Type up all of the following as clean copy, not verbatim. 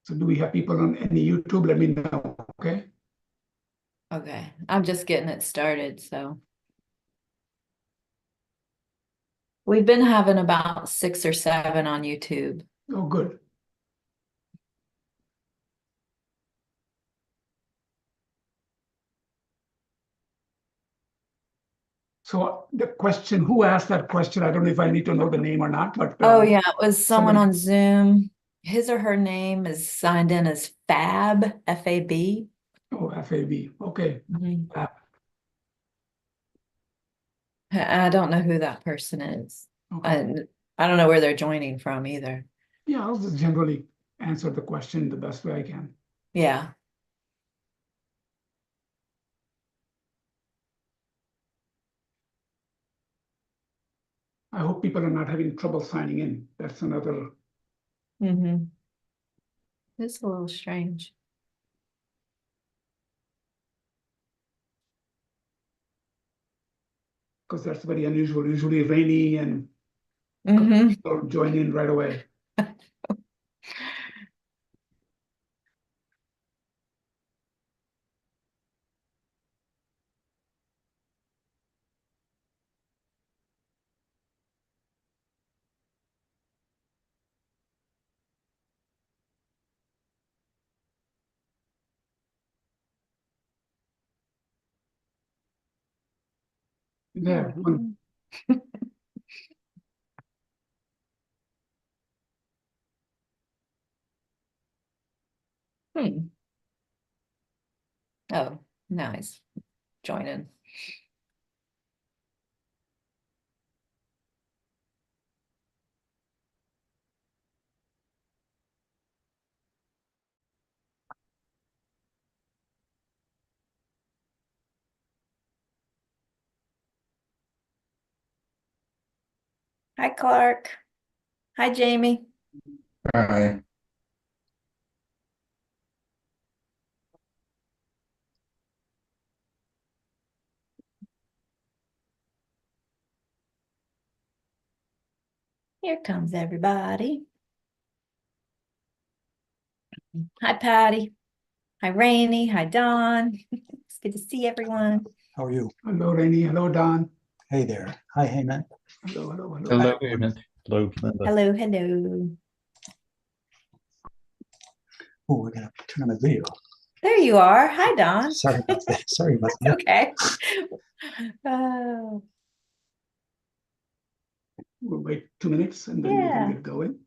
So do we have people on any YouTube? Let me know, okay? Okay, I'm just getting it started, so. We've been having about 6 or 7 on YouTube. Oh, good. So the question, who asked that question? I don't know if I need to know the name or not, but Oh yeah, it was someone somebody. on Zoom. His or her name is signed in as Fab, F-A-B. Oh, FAB. Okay. I don't know who that person is. Okay. And I don't know where they're joining from either. Yeah, I'll just generally answer the question the best way I can. Yeah. I hope people are not having trouble signing in. That's another. Mm-hmm. It's a little strange. Because that's very unusual. Usually rainy and Mm-hmm. people join in right away. Yeah. Hmm. Oh, nice. Joining. Hi, Clark. Hi, Jamie. Hi. Here comes everybody. Hi, Patty. Hi, Rainey. Hi, Dawn. It's good to see everyone. How are you? Hello, Rainey. Hello, Don. Hey there. Hi, Heyman. Hello, hello, hello. Hello, Eamon. Hello, Linda. Hello, hello. Oh, we're gonna turn on the video. There you are. Hi, Dawn. Sorry about that. Sorry about that. Okay. Oh, We'll wait 2 minutes and then we can yeah. get going.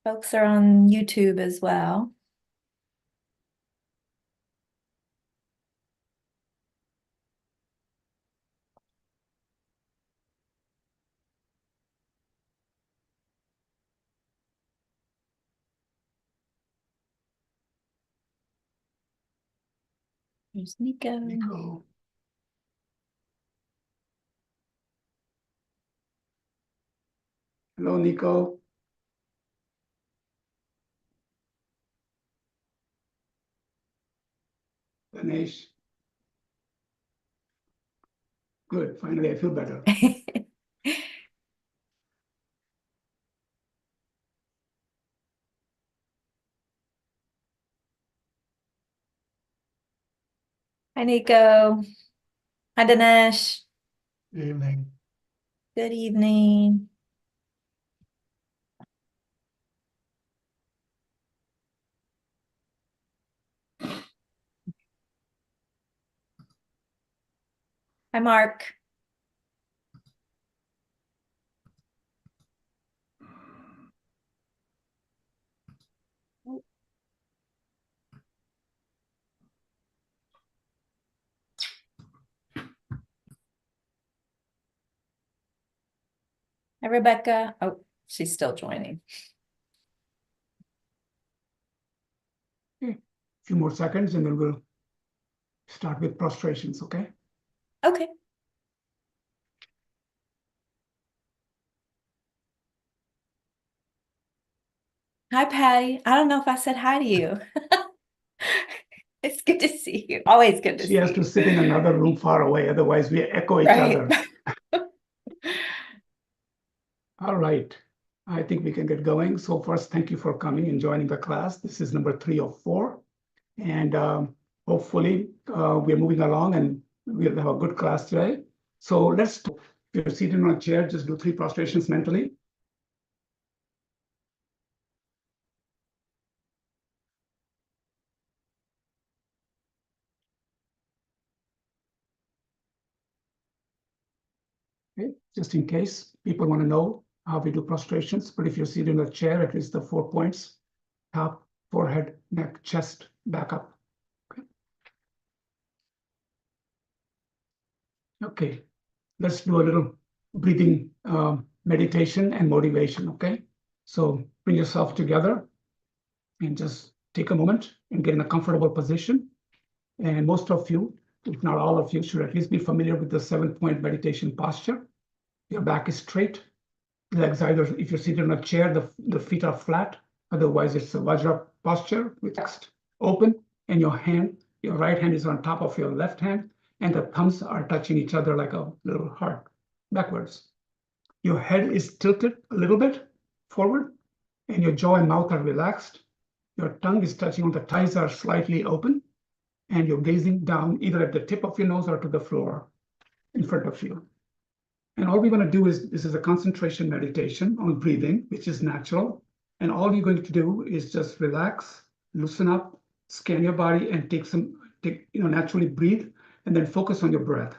Folks are on YouTube as well. There's Nico. Nico. Hello, Nico. Ganesh. Good. Finally, I feel better. Hi, Nico. Hi, Dinesh. Good evening. Good evening. Hi, Mark. Hi, Rebecca. Oh, she's still joining. Okay. A few more seconds and then we'll start with prostrations, okay? Okay. Hi, Patty. I don't know if I said hi to you. It's good to see you. Always good to She see has to you. sit in another room far away, otherwise we echo each Right. other. All right. I think we can get going. So first, thank you for coming and joining the class. This is number 3 of 4. And hopefully we're moving along and we'll have a good class today. So if you're seated on a chair, just do 3 prostrations mentally. Okay, just in case people want to know how we do prostrations, but if you're seated in a chair, at least the 4 points, top, forehead, neck, chest, back up. Okay, let's do a little breathing meditation and motivation, okay? So bring yourself together and just take a moment and get in a comfortable position. And most of you, if not all of you, should at least be familiar with the 7-point meditation posture. Your back is straight. Legs either, if you're seated in a chair, the feet are flat. Otherwise, it's a Vajra posture with chest open, and your right hand is on top of your left hand, and the thumbs are touching each other like a little heart backwards. Your head is tilted a little bit forward, and your jaw and mouth are relaxed. Your tongue is touching on the thighs are slightly open, and you're gazing down either at the tip of your nose or to the floor in front of you. And all we're going to do is, this is a concentration meditation on breathing, which is natural. And all you're going to do is just relax, loosen up, scan your body, and naturally breathe, and then focus on your breath,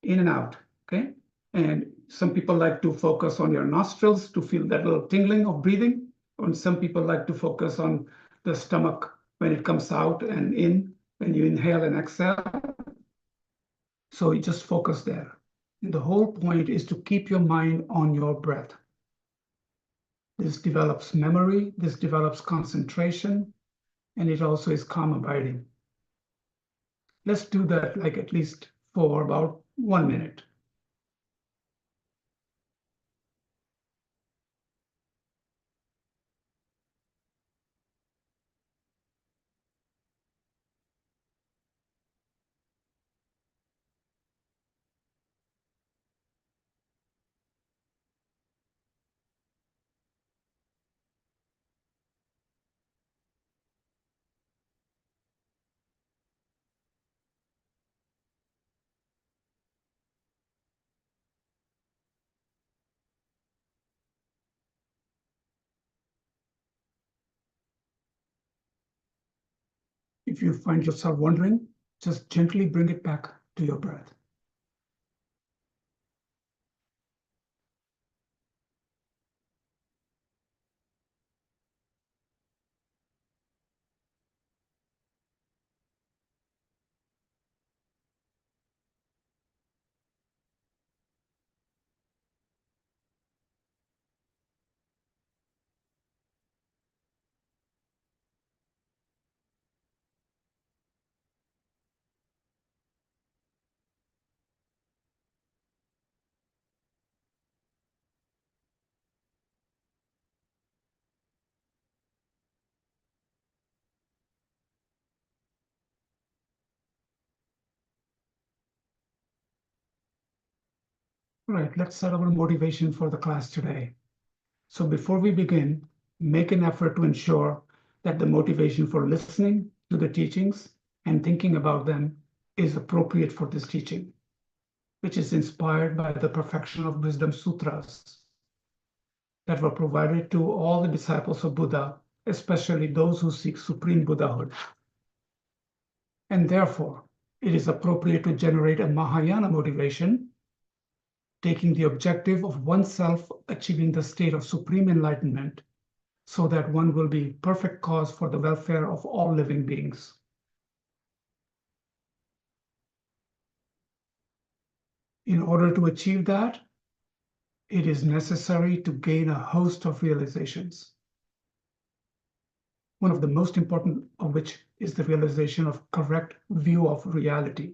in and out, okay? And some people like to focus on your nostrils to feel that little tingling of breathing. And some people like to focus on the stomach when it comes out and in, when you inhale and exhale. So you just focus there. And the whole point is to keep your mind on your breath. This develops memory, this develops concentration, and it also is calm abiding. Let's do that like at least for about 1 minute. If you find yourself wondering, just gently bring it back to your breath. All right, let's set our motivation for the class today. So before we begin, make an effort to ensure that the motivation for listening to the teachings and thinking about them is appropriate for this teaching, which is inspired by the Perfection of Wisdom Sutras that were provided to all the disciples of Buddha, especially those who seek supreme Buddhahood. And therefore, it is appropriate to generate a Mahayana motivation, taking the objective of oneself achieving the state of supreme enlightenment so that one will be perfect cause for the welfare of all living beings. In order to achieve that, it is necessary to gain a host of realizations. One of the most important of which is the realization of correct view of reality.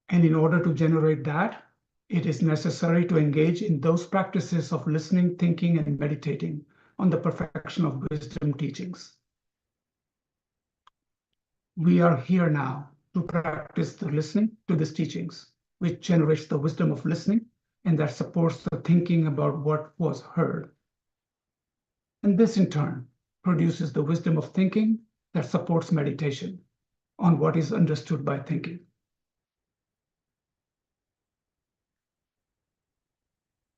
And in order to generate that, it is necessary to engage in those practices of listening, thinking, and meditating on the Perfection of Wisdom teachings. We are here now to practice the listening to these teachings, which generates the wisdom of listening, and that supports the thinking about what was heard. And this in turn produces the wisdom of thinking that supports meditation on what is understood by thinking.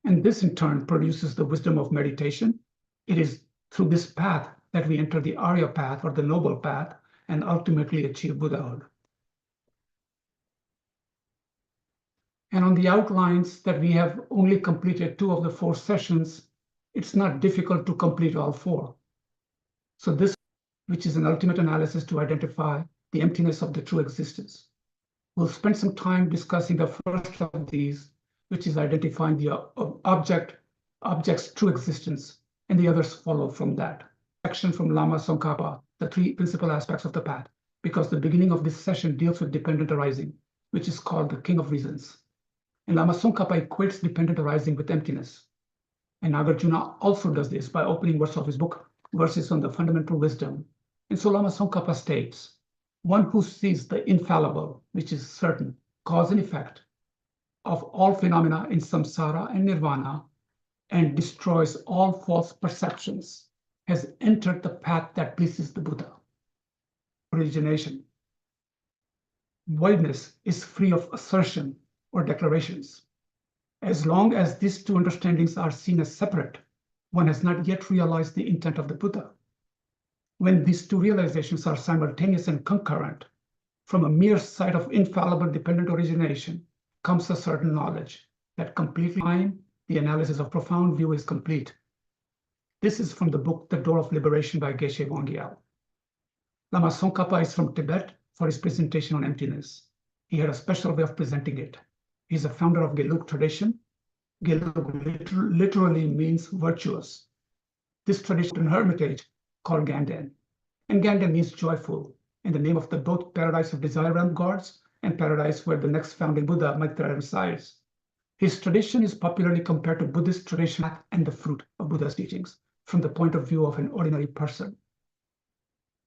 And this in turn produces the wisdom of meditation. It is through this path that we enter the Arya path, or the noble path, and ultimately achieve Buddhahood. And on the outlines that we have only completed 2 of the 4 sessions, it's not difficult to complete all 4. So this, which is an ultimate analysis to identify the emptiness of the true existence. We'll spend some time discussing the first of these, which is identifying the object's true existence, and the others follow from that. Section from Lama Tsongkhapa, the 3 principal aspects of the path, because the beginning of this session deals with dependent arising, which is called the King of Reasons. And Lama Tsongkhapa equates dependent arising with emptiness. And Nagarjuna also does this by opening words of his book, Verses on the Fundamental Wisdom. And so Lama Tsongkhapa states, one who sees the infallible, which is certain, cause and effect of all phenomena in samsara and nirvana, and destroys all false perceptions, has entered the path that pleases the Buddha. Origination. Voidness is free of assertion or declarations. As long as these 2 understandings are seen as separate, one has not yet realized the intent of the Buddha. When these 2 realizations are simultaneous and concurrent, from a mere sight of infallible dependent origination comes a certain knowledge that completely time the analysis of profound view is complete. This is from the book The Door of Liberation by Geshe Wangyal. Lama Tsongkhapa is from Tibet for his presentation on emptiness. He had a special way of presenting it. He's a founder of Gelug tradition. Gelug literally means virtuous. This tradition in hermitage called Ganden. And Ganden means joyful, in the name of the both paradise of desire realm gods and paradise where the next founding Buddha, Maitreya, resides. His tradition is popularly compared to Buddhist tradition and the fruit of Buddha's teachings from the point of view of an ordinary person.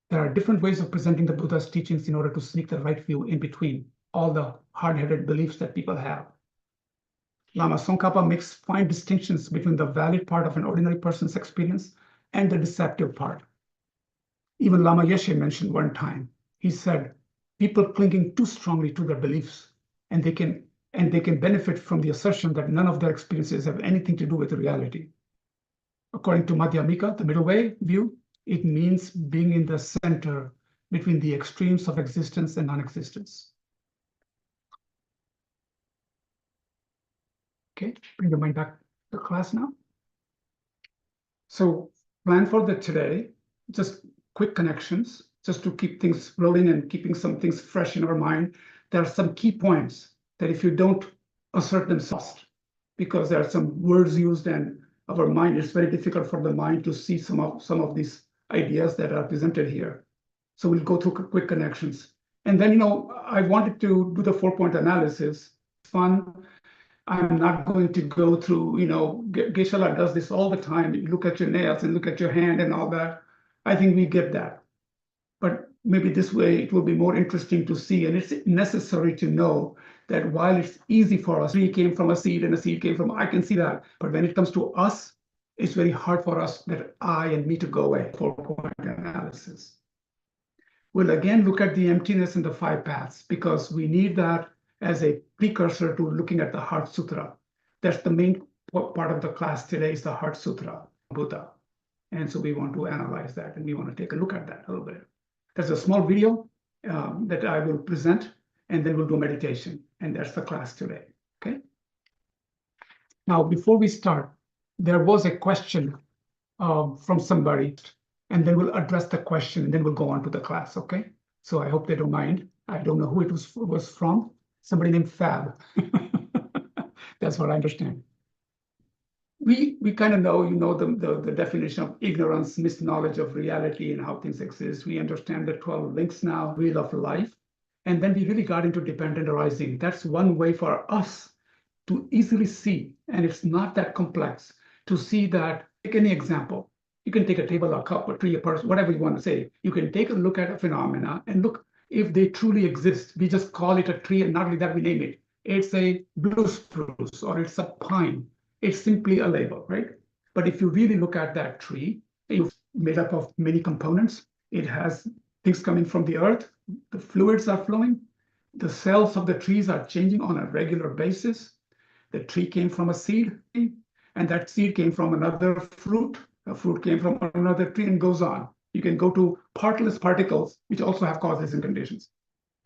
There are different ways of presenting the Buddha's teachings in order to sneak the right view in between all the hard-headed beliefs that people have. Lama Tsongkhapa makes fine distinctions between the valid part of an ordinary person's experience and the deceptive part. Even Lama Yeshe mentioned one time, he said, people clinging too strongly to their beliefs, and they can benefit from the assertion that none of their experiences have anything to do with reality. According to Madhyamika, the middle way view, it means being in the center between the extremes of existence and non-existence. Okay, bring your mind back to class now. So plan for the today, just quick connections, just to keep things rolling and keeping some things fresh in our mind. There are some key points that if you don't assert them, lost, because there are some words used and our mind, it's very difficult for the mind to see some of these ideas that are presented here. So we'll go through quick connections. And then, I wanted to do the 4-point analysis. It's fun. I'm not going to go through, Geshe-la does this all the time. You look at your nails and look at your hand and all that. I think we get that. But maybe this way it will be more interesting to see. And it's necessary to know that while it's easy for us, we came from a seed and a seed came from, I can see that. But when it comes to us, it's very hard for us, that I and me, to go away. 4-point analysis. We'll again look at the emptiness in the 5 paths, because we need that as a precursor to looking at the Heart Sutra. That's the main part of the class today, is the Heart Sutra, Buddha. And so we want to analyze that, and we want to take a look at that a little bit. There's a small video that I will present, and then we'll do meditation. And that's the class today, okay? Now, before we start, there was a question from somebody, and then we'll address the question, and then we'll go on to the class, okay? So I hope they don't mind. I don't know who it was from. Somebody named Fab. That's what I understand. We kind of know, the definition of ignorance, misknowledge of reality and how things exist. We understand the 12 links now, wheel of life. And then we really got into dependent arising. That's one way for us to easily see, and it's not that complex, to see that. Take any example. You can take a table, a cup, a tree, a person, whatever you want to say. You can take a look at a phenomena and look, if they truly exist. We just call it a tree, and not only that, we name it. It's a blue spruce or it's a pine. It's simply a label, right? But if you really look at that tree, it's made up of many components. It has things coming from the earth. The fluids are flowing. The cells of the trees are changing on a regular basis. The tree came from a seed, and that seed came from another fruit. A fruit came from another tree, and goes on. You can go to partless particles, which also have causes and conditions.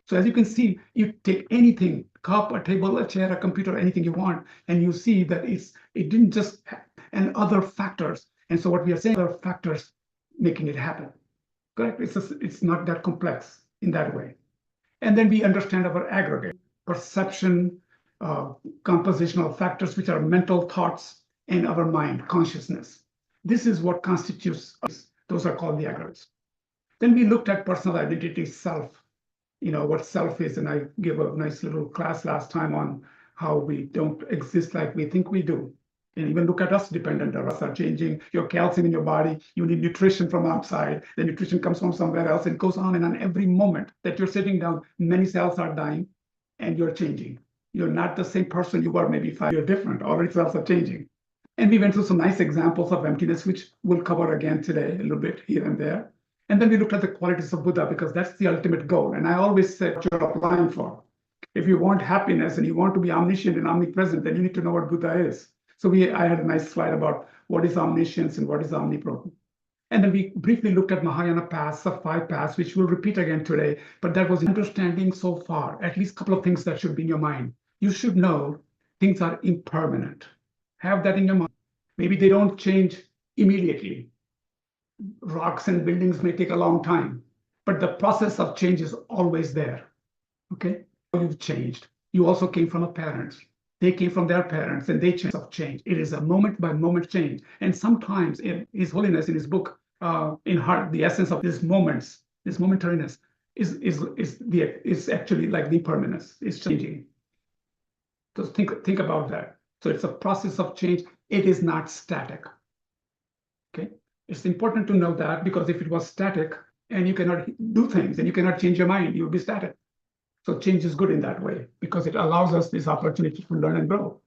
So as you can see, you take anything, cup, a table, a chair, a computer, anything you want, and you see that it didn't just, and other factors. And so what we are saying, other factors making it happen. Correct? It's not that complex in that way. And then we understand our aggregate, perception, compositional factors, which are mental thoughts, and our mind, consciousness. This is what constitutes us. Those are called the aggregates. Then we looked at personal identity, self, what self is. And I gave a nice little class last time on how we don't exist like we think we do. And even look at us dependent. Us are changing. Your calcium in your body, you need nutrition from outside. The nutrition comes from somewhere else. It goes on, and on every moment that you're sitting down, many cells are dying and you're changing. You're not the same person you were maybe 5 years different. Already cells are changing. And we went through some nice examples of emptiness, which we'll cover again today, a little bit here and there. And then we looked at the qualities of Buddha, because that's the ultimate goal. And I always say what you're applying for. If you want happiness and you want to be omniscient and omnipresent, then you need to know what Buddha is. So I had a nice slide about what is omniscience and what is omnipresent. And then we briefly looked at Mahayana paths, the 5 paths, which we'll repeat again today. But that was understanding so far, at least a couple of things that should be in your mind. You should know things are impermanent. Have that in your mind. Maybe they don't change immediately. Rocks and buildings may take a long time, but the process of change is always there. Okay? You've changed. You also came from a parent. They came from their parents, and they changed of change. It is a moment by moment change. And sometimes in His Holiness, in his book, in Heart, the essence of these moments, this momentariness is actually like the impermanence. It's changing. So think about that. So it's a process of change. It is not static. Okay? It's important to know that, because if it was static and you cannot do things and you cannot change your mind, you'll be static. So change is good in that way, because it allows us this opportunity to learn and grow.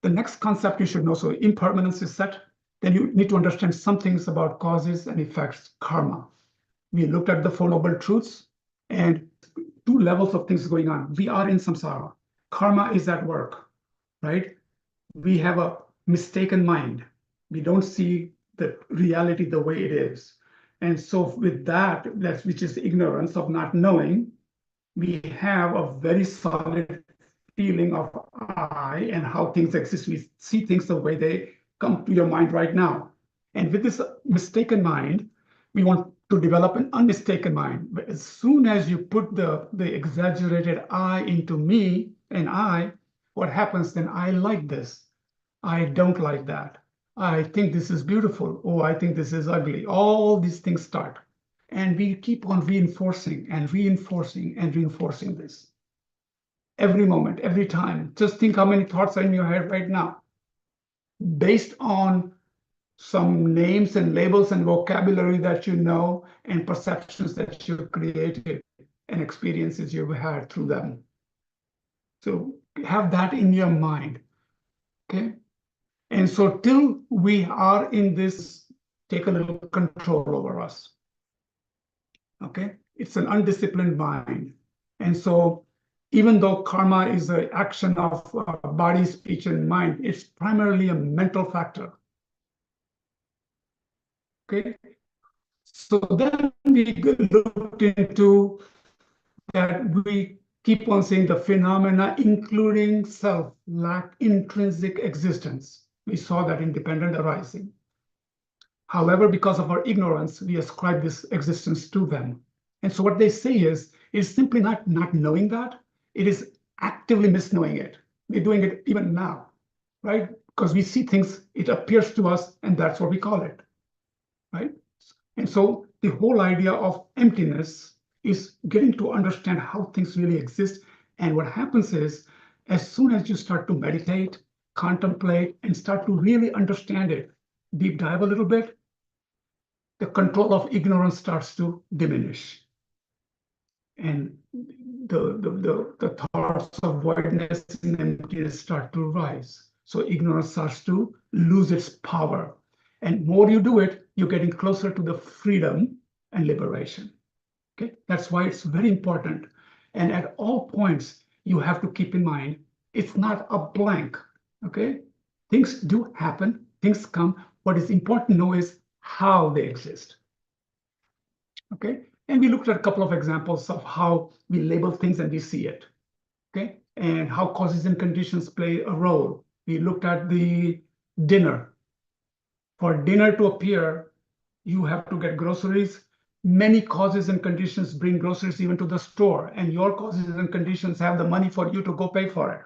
The next concept you should know, so impermanence is set, then you need to understand some things about causes and effects, karma. We looked at the Four Noble Truths, and 2 levels of things going on. We are in samsara. Karma is at work, right? We have a mistaken mind. We don't see the reality the way it is. And so with that, which is ignorance of not knowing, we have a very solid feeling of I and how things exist. We see things the way they come to your mind right now. And with this mistaken mind, we want to develop an unmistaken mind. But as soon as you put the exaggerated I into me and I, what happens then? I like this. I don't like that. I think this is beautiful. Oh, I think this is ugly. All these things start. And we keep on reinforcing and reinforcing and reinforcing this. Every moment, every time. Just think how many thoughts are in your head right now, based on some names and labels and vocabulary that you know, and perceptions that you've created and experiences you've had through them. So have that in your mind, okay? And so till we are in this, take a little control over us, okay? It's an undisciplined mind. And so even though karma is the action of body, speech, and mind, it's primarily a mental factor. Okay, so then we looked into that. We keep on saying the phenomena, including self, lack intrinsic existence. We saw that independent arising. However, because of our ignorance, we ascribe this existence to them. And so what they say is simply not knowing that. It is actively misknowing it. We're doing it even now, right? Because we see things, it appears to us, and that's what we call it, right? And so the whole idea of emptiness is getting to understand how things really exist. And what happens is, as soon as you start to meditate, contemplate, and start to really understand it, deep dive a little bit, the control of ignorance starts to diminish. and the thoughts of voidness and emptiness start to rise. So ignorance starts to lose its power. And more you do it, you're getting closer to the freedom and liberation. Okay, that's why it's very important. And at all points, you have to keep in mind, it's not a blank. Okay, things do happen, things come. What is important to know is how they exist. Okay, and we looked at a couple of examples of how we label things and we see it. Okay, and how causes and conditions play a role. We looked at the dinner. For dinner to appear, you have to get groceries. Many causes and conditions bring groceries even to the store, and your causes and conditions have the money for you to go pay for it.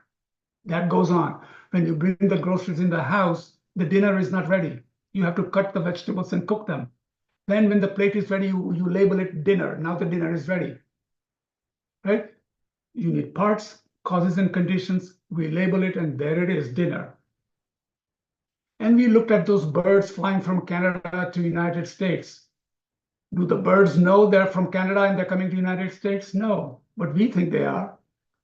That goes on. When you bring the groceries in the house, the dinner is not ready. You have to cut the vegetables and cook them. Then when the plate is ready, you label it dinner. Now the dinner is ready, right? You need parts, causes and conditions. We label it, and there it is, dinner. And we looked at those birds flying from Canada to United States. Do the birds know they're from Canada and they're coming to United States? No, but we think they are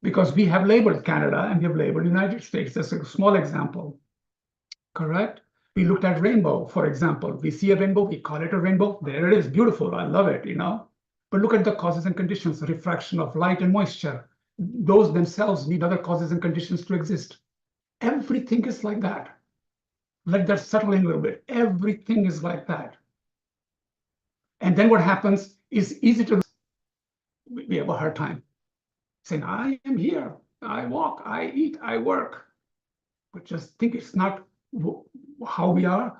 because we have labeled Canada and we have labeled United States. That's a small example, correct? We looked at rainbow, for example. We see a rainbow, we call it a rainbow. There it is, beautiful, I love it, But look at the causes and conditions, refraction of light and moisture. Those themselves need other causes and conditions to exist. Everything is like that. Let that settle in a little bit. Everything is like that. And then what happens is easy to, we have a hard time saying, I am here, I walk, I eat, I work. But just think it's not how we are,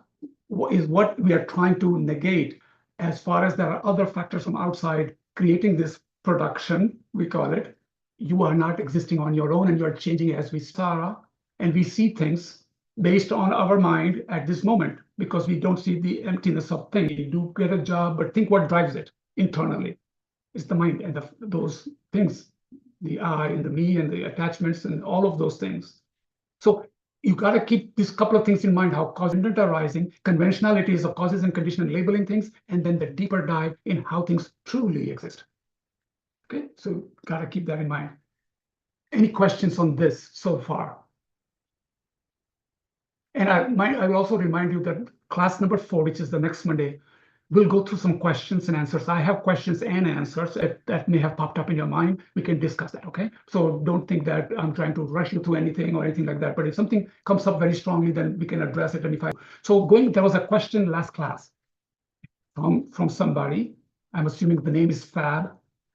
is what we are trying to negate, as far as there are other factors from outside creating this production, we call it. You are not existing on your own and you are changing as we start, and we see things based on our mind at this moment because we don't see the emptiness of things. You do get a job, but think what drives it internally. It's the mind and those things, the I and the me and the attachments and all of those things. So you got to keep these couple of things in mind, how causes are arising, conventionalities of causes and conditions, labeling things, and then the deeper dive in how things truly exist. Okay, so got to keep that in mind. Any questions on this so far? And I will also remind you that class number 4, which is the next Monday, we'll go through some questions and answers. I have questions and answers that may have popped up in your mind. We can discuss that, okay? So don't think that I'm trying to rush you through anything or anything like that. But if something comes up very strongly, then we can address it. So there was a question last class from somebody. I'm assuming the name is Fab.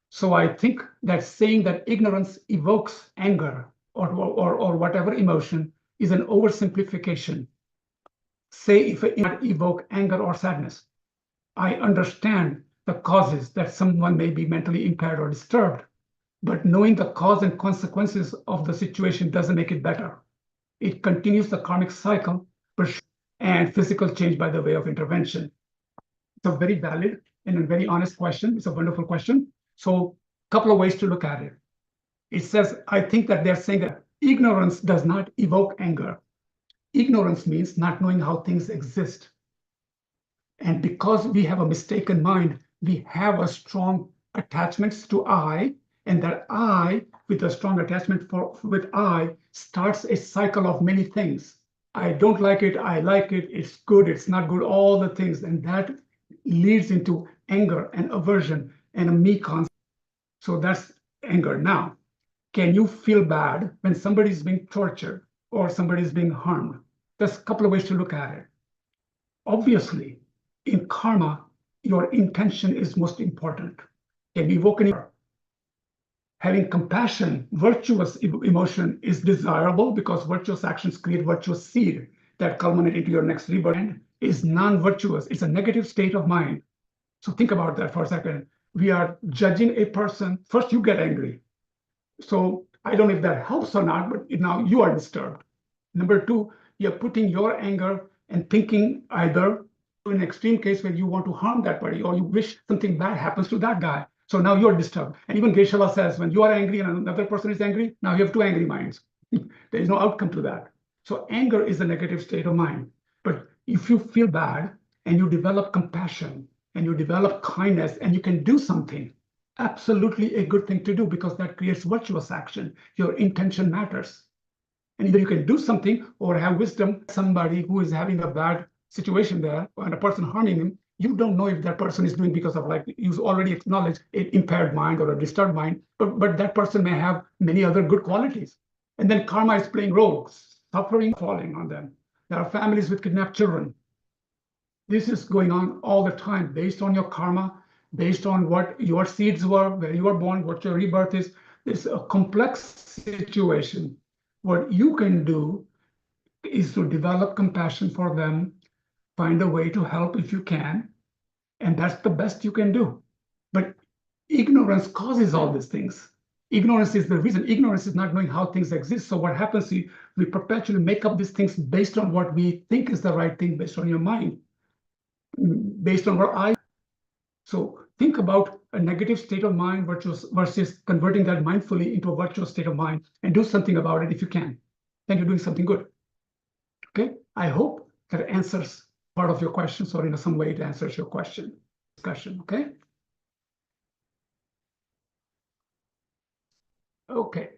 So I think that saying that ignorance evokes anger or whatever emotion is an oversimplification. Say if it might evoke anger or sadness. I understand the causes that someone may be mentally impaired or disturbed, but knowing the cause and consequences of the situation doesn't make it better. It continues the karmic cycle and physical change by the way of intervention. It's a very valid and a very honest question. It's a wonderful question. So a couple of ways to look at it. It says, I think that they're saying that ignorance does not evoke anger. Ignorance means not knowing how things exist. And because we have a mistaken mind, we have a strong attachments to I, and that I, with a strong attachment with I, starts a cycle of many things. I don't like it, I like it, it's good, it's not good, all the things. And that leads into anger and aversion and a me concept. So that's anger. Now, can you feel bad when somebody's being tortured or somebody's being harmed? There's a couple of ways to look at it. Obviously, in karma, your intention is most important. Can you evoke any? Having compassion, virtuous emotion is desirable because virtuous actions create virtuous seed that culminate into your next rebirth. And is non-virtuous. It's a negative state of mind. So think about that for a second. We are judging a person. First, you get angry. So I don't know if that helps or not, but now you are disturbed. Number 2, you're putting your anger and thinking either in an extreme case where you want to harm that party or you wish something bad happens to that guy. So now you're disturbed. And even Geshe-la says, when you are angry and another person is angry, now you have 2 angry minds. There is no outcome to that. So anger is a negative state of mind. But if you feel bad and you develop compassion and you develop kindness and you can do something, absolutely a good thing to do because that creates virtuous action. Your intention matters. And either you can do something or have wisdom. Somebody who is having a bad situation there and a person harming him, you don't know if that person is doing because of, like you already acknowledged, an impaired mind or a disturbed mind, but that person may have many other good qualities. And then karma is playing roles, suffering falling on them. There are families with kidnapped children. This is going on all the time based on your karma, based on what your seeds were, where you were born, what your rebirth is. It's a complex situation. What you can do is to develop compassion for them, find a way to help if you can, and that's the best you can do. But ignorance causes all these things. Ignorance is the reason. Ignorance is not knowing how things exist. So what happens is we perpetually make up these things based on what we think is the right thing, based on your mind, based on what I. So think about a negative state of mind versus converting that mindfully into a virtuous state of mind and do something about it if you can. Then you're doing something good. Okay, I hope that answers part of your question, or in some way it answers your question. Discussion, okay? Okay.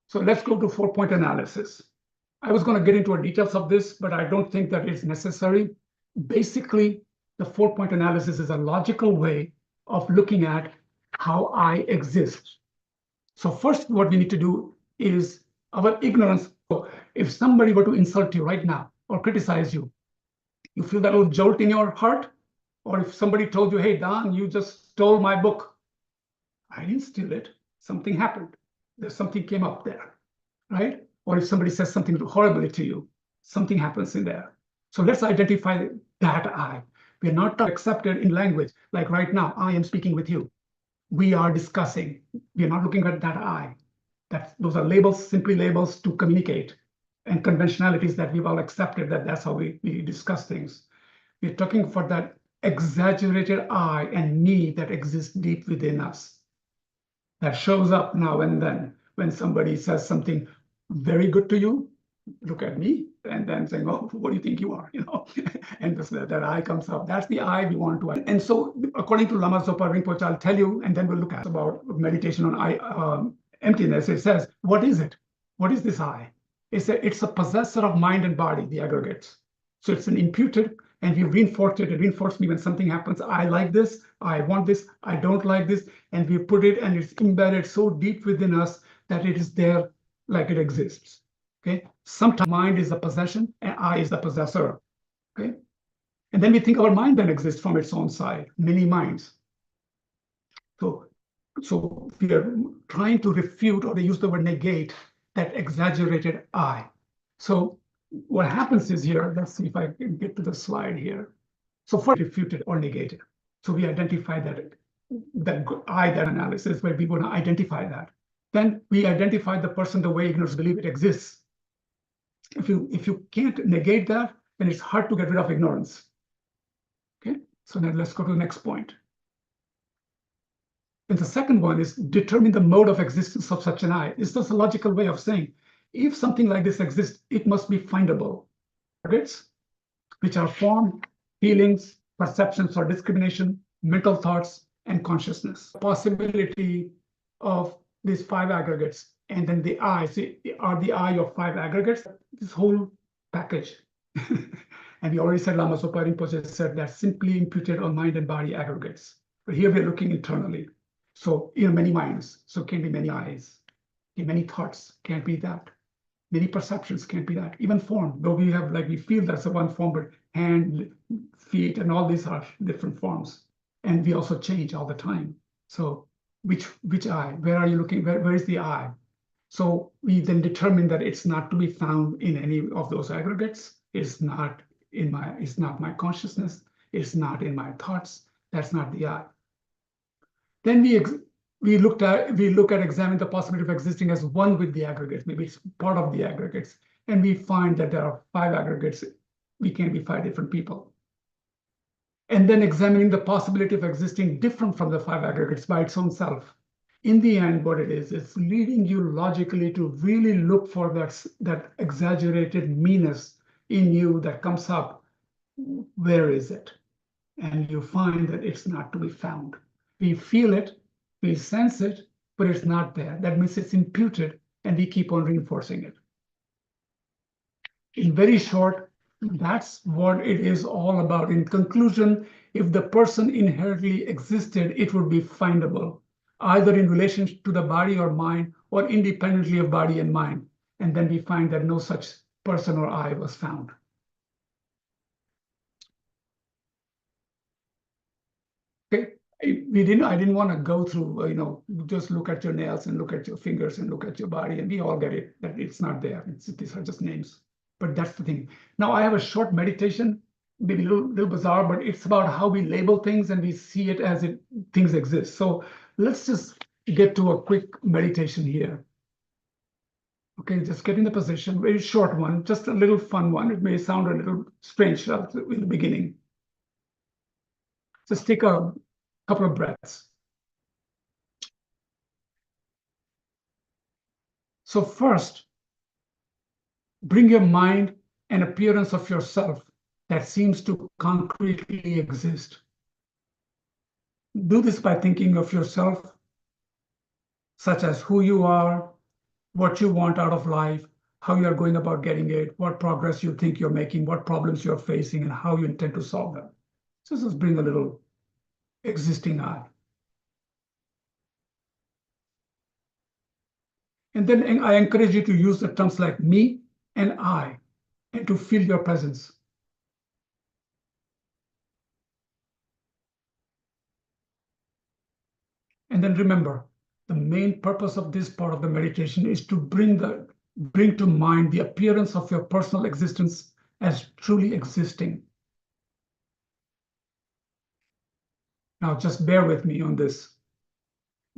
So let's go to 4-point analysis. I was going to get into the details of this, but I don't think that it's necessary. Basically, the 4-point analysis is a logical way of looking at how I exist. So first, what we need to do is our ignorance. If somebody were to insult you right now or criticize you, you feel that little jolt in your heart? Or if somebody told you, hey, Don, you just stole my book. I didn't steal it. Something happened. There's something came up there, right? Or if somebody says something horribly to you, something happens in there. So let's identify that I. We are not accepted in language. Like right now, I am speaking with you. We are discussing. We are not looking at that I. Those are labels, simply labels to communicate, and conventionalities that we've all accepted that's how we discuss things. We're talking for that exaggerated I and me that exists deep within us, that shows up now and then when somebody says something very good to you, look at me, and then saying, oh, what do you think you are, and that I comes up. That's the I we want to. And so according to Lama Zopa Rinpoche, I'll tell you, and then we'll look at about meditation on emptiness. It says, what is it? What is this I? It's a possessor of mind and body, the aggregates. So it's an imputed, and we reinforce it. It reinforces me when something happens. I like this, I want this, I don't like this, and we put it, and it's embedded so deep within us that it is there like it exists. Okay. Sometimes mind is the possession and I is the possessor. Okay. And then we think our mind then exists from its own side, many minds. So we are trying to refute, or they use the word negate, that exaggerated I. So what happens is here, let's see if I can get to the slide here. So first, refuted or negated. So we identify that I, that analysis, where we want to identify that. Then we identify the person the way ignorance believe it exists. If you can't negate that, then it's hard to get rid of ignorance. Okay, so then let's go to the next point. And the second one is determine the mode of existence of such an I. It's just a logical way of saying, if something like this exists, it must be findable. Targets, which are form, feelings, perceptions or discrimination, mental thoughts, and consciousness. Possibility of these 5 aggregates, and then the I, are the I of 5 aggregates, this whole package. And we already said, Lama Zopa Rinpoche said that simply imputed on mind and body aggregates. But here we're looking internally. So, many minds, so can be many eyes. Many thoughts, can't be that. Many perceptions, can't be that. Even form, though we feel that's the one form, but hand, feet, and all these are different forms. And we also change all the time. So which I? Where are you looking? Where is the I? So we then determine that it's not to be found in any of those aggregates. It's not my consciousness. It's not in my thoughts. That's not the I. Then we look at examine the possibility of existing as one with the aggregates. Maybe it's part of the aggregates, and we find that there are 5 aggregates. We can be 5 different people. And then examining the possibility of existing different from the 5 aggregates by its own self. In the end, what it is, it's leading you logically to really look for that exaggerated meanness in you that comes up. Where is it? And you find that it's not to be found. We feel it, we sense it, but it's not there. That means it's imputed, and we keep on reinforcing it. In very short, that's what it is all about. In conclusion, if the person inherently existed, it would be findable, either in relation to the body or mind, or independently of body and mind. And then we find that no such person or I was found. Okay, I didn't want to go through, just look at your nails and look at your fingers and look at your body, and we all get it, that it's not there. These are just names. But that's the thing. Now I have a short meditation, maybe a little bizarre, but it's about how we label things and we see it as things exist. So let's just get to a quick meditation here. Okay, just get in the position, very short one, just a little fun one. It may sound a little strange in the beginning. Just take a couple of breaths. So first, bring your mind an appearance of yourself that seems to concretely exist. Do this by thinking of yourself, such as who you are, what you want out of life, how you're going about getting it, what progress you think you're making, what problems you're facing, and how you intend to solve them. So just bring a little existing I. And then I encourage you to use the terms like me and I, and to feel your presence. And then remember, the main purpose of this part of the meditation is to bring to mind the appearance of your personal existence as truly existing. Now just bear with me on this.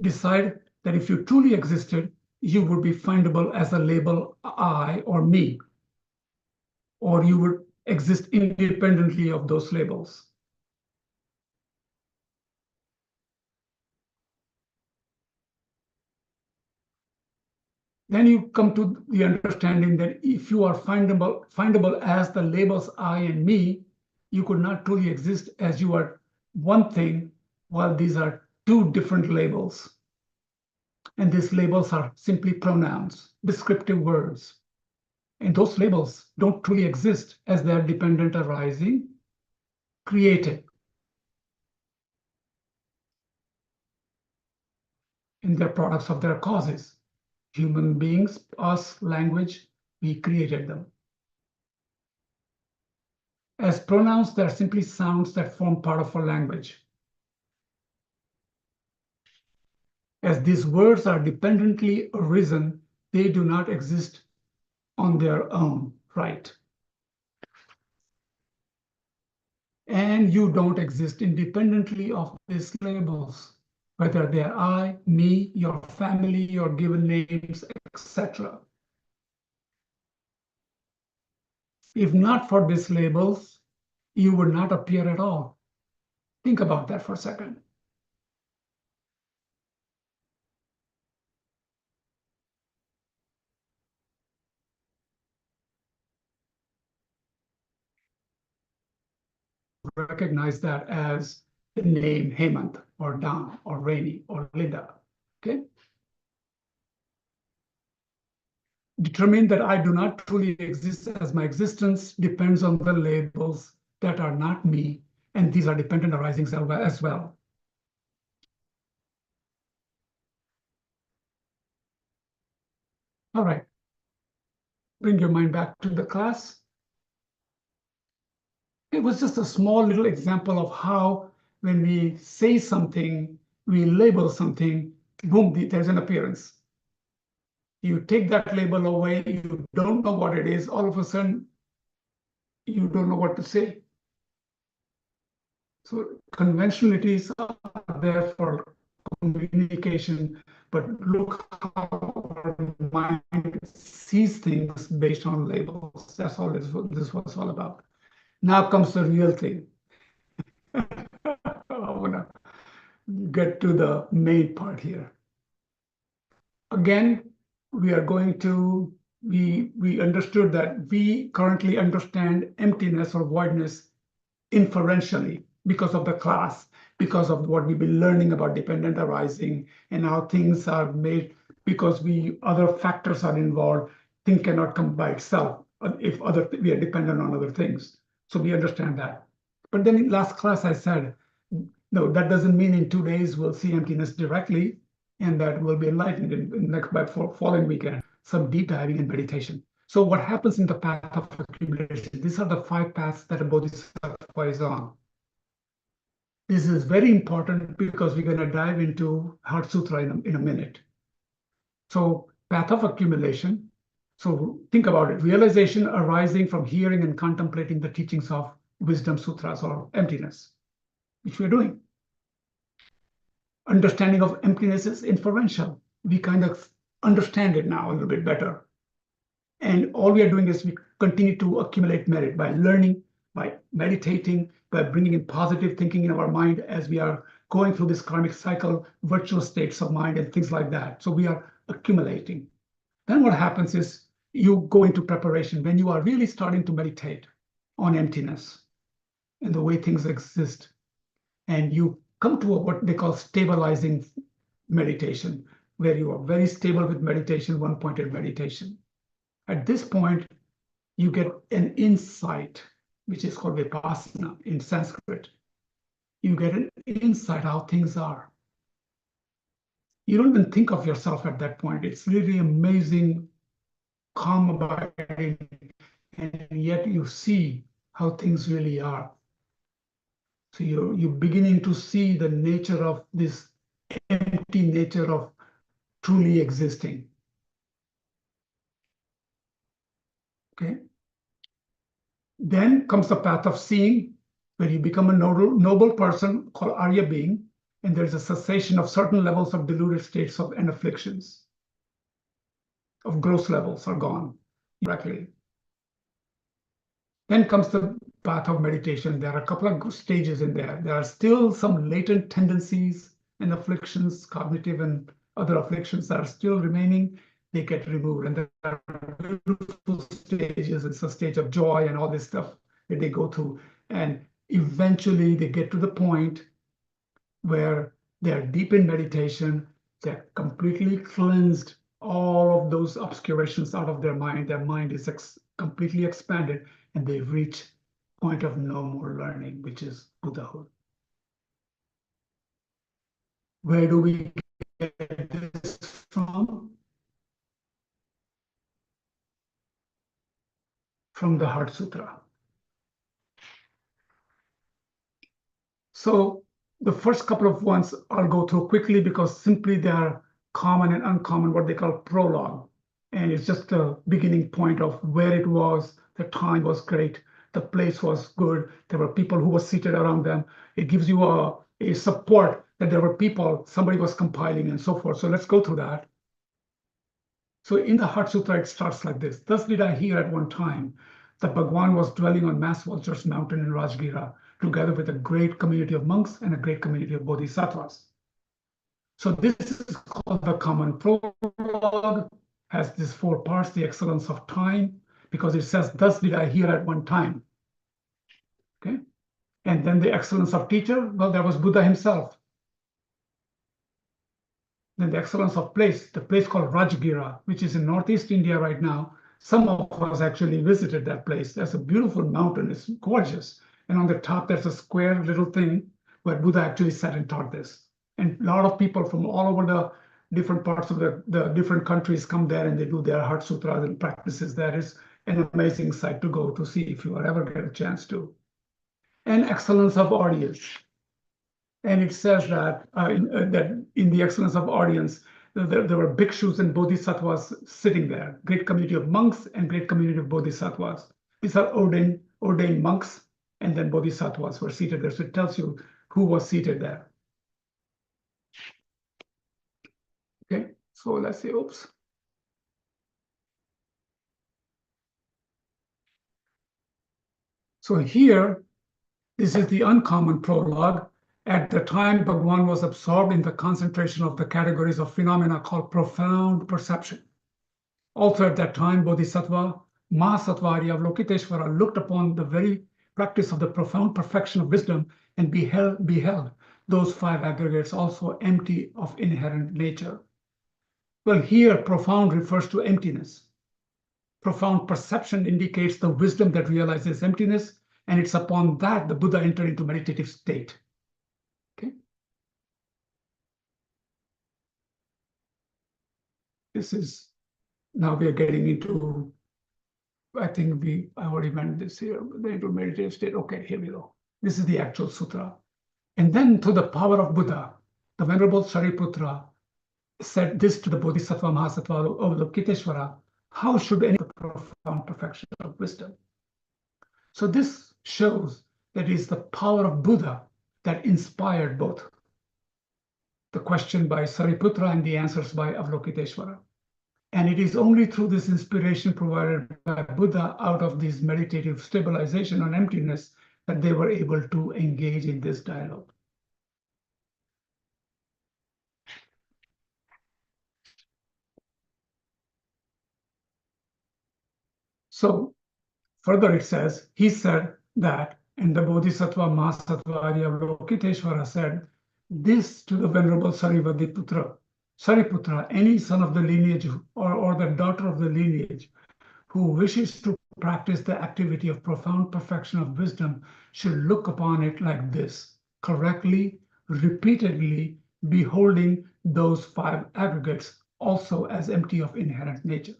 Decide that if you truly existed, you would be findable as a label I or me, or you would exist independently of those labels. Then you come to the understanding that if you are findable as the labels I and me, you could not truly exist as you are one thing, while these are two different labels. And these labels are simply pronouns, descriptive words. And those labels don't truly exist as they are dependent arising, created. And they're products of their causes. Human beings, us, language, we created them. As pronouns, they're simply sounds that form part of our language. As these words are dependently arisen, they do not exist on their own right. And you don't exist independently of these labels, whether they are I, me, your family, your given names, etc. If not for these labels, you would not appear at all. Think about that for a second. Recognize that as the name Hemant or Don or Rainy or Linda, okay? Determine that I do not truly exist, as my existence depends on the labels that are not me, and these are dependent arisings as well. All right, bring your mind back to the class. It was just a small little example of how when we say something, we label something, boom, there's an appearance. You take that label away, you don't know what it is, all of a sudden, you don't know what to say. So conventionalities are there for communication, but look how our mind sees things based on labels. That's all this was all about. Now comes the real thing. I want to get to the main part here. Again, we are going to, we understood that we currently understand emptiness or voidness inferentially because of the class. because of what we've been learning about dependent arising and how things are made because other factors are involved. Thing cannot come by itself if we are dependent on other things. So we understand that. But then in last class I said, no, that doesn't mean in 2 days we'll see emptiness directly and that we'll be enlightened in next by following weekend, some deep diving and meditation. So what happens in the path of accumulation? These are the 5 paths that a bodhisattva is on. This is very important because we're going to dive into Heart Sutra in a minute. So path of accumulation. So think about it. Realization arising from hearing and contemplating the teachings of Wisdom Sutras or emptiness, which we're doing. Understanding of emptiness is inferential. We kind of understand it now a little bit better. And all we are doing is we continue to accumulate merit by learning, by meditating, by bringing in positive thinking in our mind as we are going through this karmic cycle, virtual states of mind and things like that. So we are accumulating. Then what happens is you go into preparation when you are really starting to meditate on emptiness and the way things exist. And you come to what they call stabilizing meditation, where you are very stable with meditation, one-pointed meditation. At this point, you get an insight, which is called vipassana in Sanskrit. You get an insight how things are. You don't even think of yourself at that point. It's really amazing, calm abiding, and yet you see how things really are. So you're beginning to see the nature of this empty nature of truly existing. Okay. Then comes the path of seeing, where you become a noble person called Arya being, and there's a cessation of certain levels of deluded states and afflictions. Of gross levels are gone directly. Then comes the path of meditation. There are a couple of stages in there. There are still some latent tendencies and afflictions, cognitive and other afflictions that are still remaining. They get removed. And there are beautiful stages. It's a stage of joy and all this stuff that they go through. And eventually they get to the point where they're deep in meditation. They're completely cleansed all of those obscurations out of their mind. Their mind is completely expanded, and they reach point of no more learning, which is Buddhahood. Where do we get this from? From the Heart Sutra. So the first couple of ones I'll go through quickly because simply they are common and uncommon, what they call prologue. And it's just the beginning point of where it was. The time was great. The place was good. There were people who were seated around them. It gives you a support that there were people, somebody was compiling and so forth. So let's go through that. So in the Heart Sutra, it starts like this. Thus did I hear at one time that Bhagwan was dwelling on Mass Vulture's mountain in Rajgira, together with a great community of monks and a great community of bodhisattvas. So this is called the common prologue, has these 4 parts, the excellence of time, because it says, thus did I hear at one time. Okay. And then the excellence of teacher, well, that was Buddha himself. Then the excellence of place, the place called Rajgira, which is in Northeast India right now. Some of us actually visited that place. There's a beautiful mountain, it's gorgeous. And on the top, there's a square little thing where Buddha actually sat and taught this. And a lot of people from all over the different parts of the different countries come there and they do their Heart Sutras and practices. That is an amazing sight to go to see if you ever get a chance to. And excellence of audience. And it says that, in the excellence of audience, there were bhikshus and bodhisattvas sitting there, great community of monks and great community of bodhisattvas. These are ordained monks, and then bodhisattvas were seated there. So it tells you who was seated there. Okay, so let's see, oops. So here, this is the uncommon prologue. At the time, Bhagwan was absorbed in the concentration of the categories of phenomena called profound perception. Also at that time, Bodhisattva Mahasattva of Lokiteshvara looked upon the very practice of the profound perfection of wisdom and beheld those five aggregates also empty of inherent nature? Well, here profound refers to emptiness. Profound perception indicates the wisdom that realizes emptiness, and it's upon that the Buddha entered into meditative state. Okay. This is, now we are getting into, I think I already went this here, into meditative state. Okay, here we go. This is the actual sutra. And then through the power of Buddha, the Venerable Shariputra said this to the Bodhisattva Mahasattva Avalokiteshvara: how should any profound perfection of wisdom? So this shows that it is the power of Buddha that inspired both the question by Sariputra and the answers by Avalokiteshvara. And it is only through this inspiration provided by Buddha out of this meditative stabilization on emptiness that they were able to engage in this dialogue. So further it says, he said that, and the Bodhisattva Mahasattva Avalokiteshvara said this to the Venerable Sariputta: Sariputra, any son of the lineage or the daughter of the lineage who wishes to practice the activity of profound perfection of wisdom should look upon it like this, correctly, repeatedly, beholding those five aggregates also as empty of inherent nature.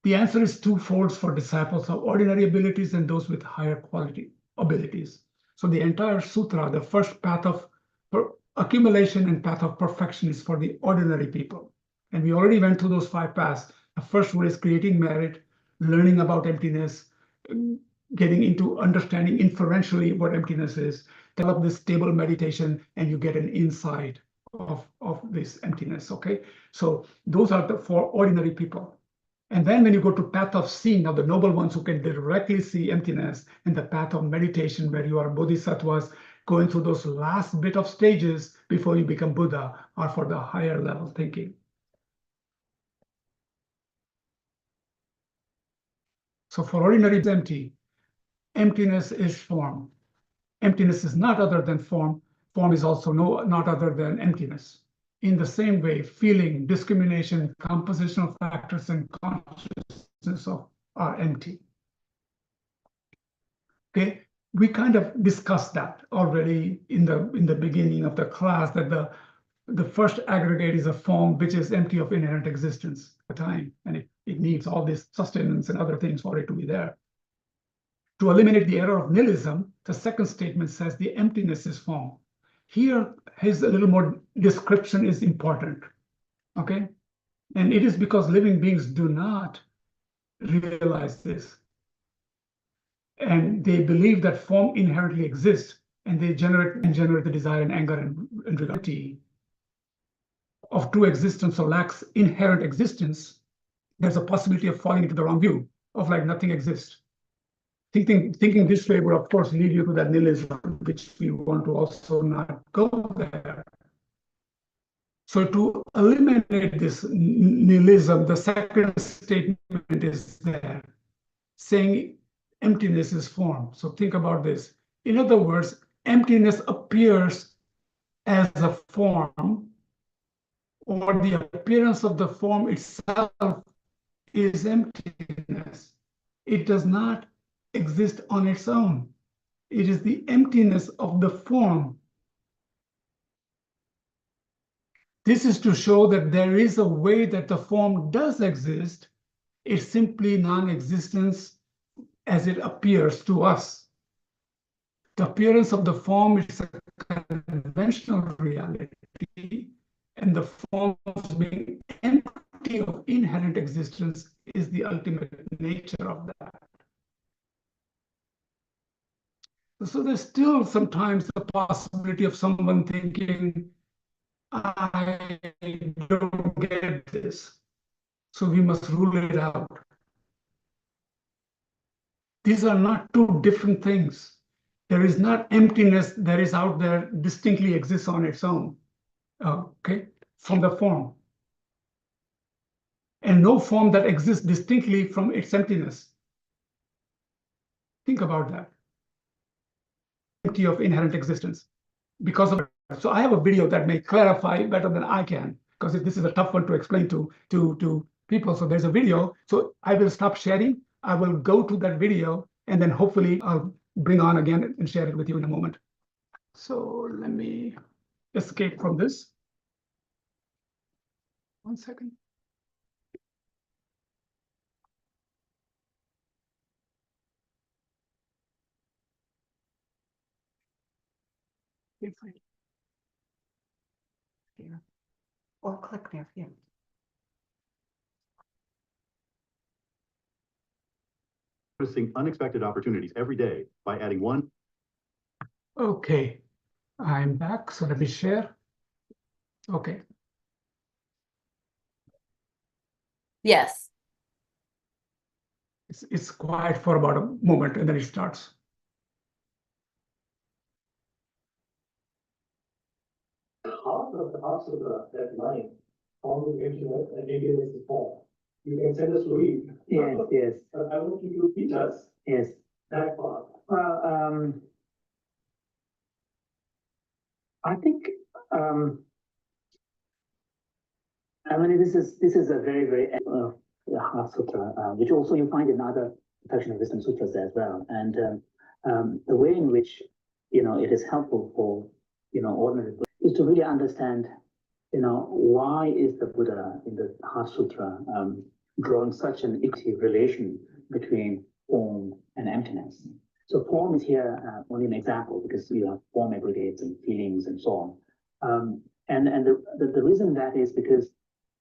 The answer is twofold for disciples of ordinary abilities and those with higher quality abilities. So the entire sutra, the first path of accumulation and path of perfection, is for the ordinary people. And we already went through those five paths. The first one is creating merit, learning about emptiness, getting into understanding inferentially what emptiness is, develop this stable meditation, and you get an insight of this emptiness, okay? So those are the four ordinary people. And then when you go to path of seeing, now the noble ones who can directly see emptiness, and the path of meditation where you are bodhisattvas going through those last bit of stages before you become Buddha, are for the higher level thinking. So for ordinary empty, emptiness is form. Emptiness is not other than form. Form is also not other than emptiness. In the same way, feeling, discrimination, compositional factors, and consciousness are empty. Okay, we kind of discussed that already in the beginning of the class, that the first aggregate is a form which is empty of inherent existence at the time, and it needs all this sustenance and other things for it to be there. To eliminate the error of nihilism, the second statement says the emptiness is form. Here, his a little more description is important, okay? And it is because living beings do not realize this. And they believe that form inherently exists, and they generate the desire and anger and reality of true existence or lacks inherent existence. There's a possibility of falling into the wrong view of like nothing exists. Thinking this way would, of course, lead you to that nihilism, which we want to also not go there. So to eliminate this nihilism, the second statement is there, saying emptiness is form. So think about this. In other words, emptiness appears as a form, or the appearance of the form itself is emptiness. It does not exist on its own. It is the emptiness of the form. This is to show that there is a way that the form does exist. It's simply non-existence as it appears to us. The appearance of the form is a conventional reality, and the forms being empty of inherent existence is the ultimate nature of that. So there's still sometimes the possibility of someone thinking, I don't get this, so we must rule it out. These are not two different things. There is not emptiness that is out there distinctly exists on its own, okay, from the form. And no form that exists distinctly from its emptiness. Think about that. Empty of inherent existence. because of it. So I have a video that may clarify better than I can, because this is a tough one to explain to people. So there's a video. So I will stop sharing. I will go to that video, and then hopefully I'll bring on again and share it with you in a moment. So let me escape from this. 1 second. Here. Or click there, yeah. Noticing unexpected opportunities every day by adding one. Okay, I'm back. So let me share. Okay. Yes. It's quiet for about a moment and then it starts. Half of the that line on the internet and maybe this is wrong. You can send us to read. Yes, yes, But I want you to teach us yes. that part. Well, I think, I mean, this is a very Heart Sutra, which also you find in other Perfection of Wisdom Sutras as well. And the way in which, it is helpful for, ordinary Buddha is to really understand, why is the Buddha in the Heart Sutra drawing such an equity relation between form and emptiness. So form is here only an example because you have form aggregates and feelings and so on. And the reason that is because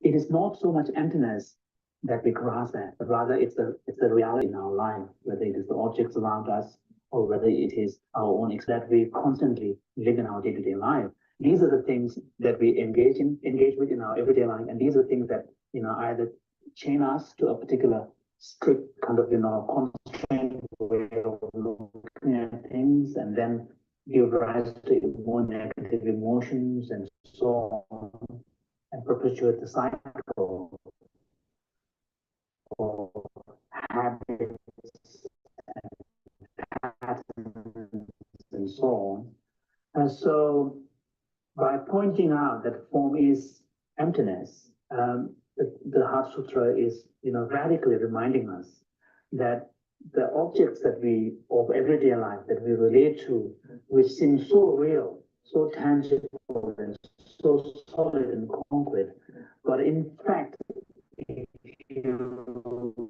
it is not so much emptiness that we grasp at, but rather it's the reality in our life, whether it is the objects around us or whether it is our own that we constantly live in our day-to-day life. These are the things that we engage with in our everyday life, and these are things that either chain us to a particular strict kind of constrained way of looking at things, and then give rise to more negative emotions and so on, and perpetuate the cycle of habits and patterns and so on. And so by pointing out that form is emptiness, the Heart Sutra is, radically reminding us that the objects of everyday life that we relate to, which seem so real, so tangible, and so solid and concrete, but in fact, if you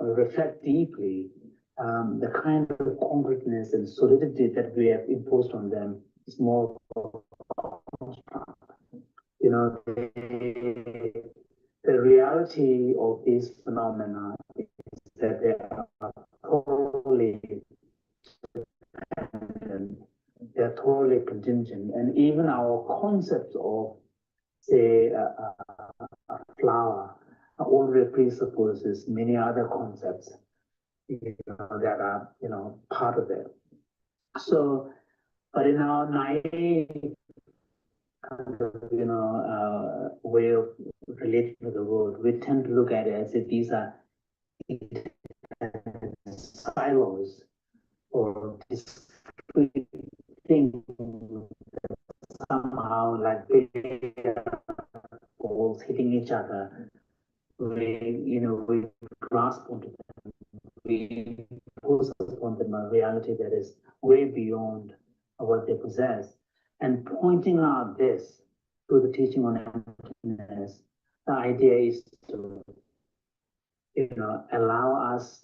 reflect deeply, the kind of concreteness and solidity that we have imposed on them is more of a construct. The reality of these phenomena is that they are totally dependent, they're totally contingent, and even our concepts of, say, a flower already presupposes many other concepts that are part of it. So, but in our naive kind of way of relating to the world, we tend to look at it as if these are silos or discrete things that somehow like balls hitting each other. We grasp onto them. We impose upon them a reality that is way beyond what they possess. And pointing out this through the teaching on emptiness, the idea is to,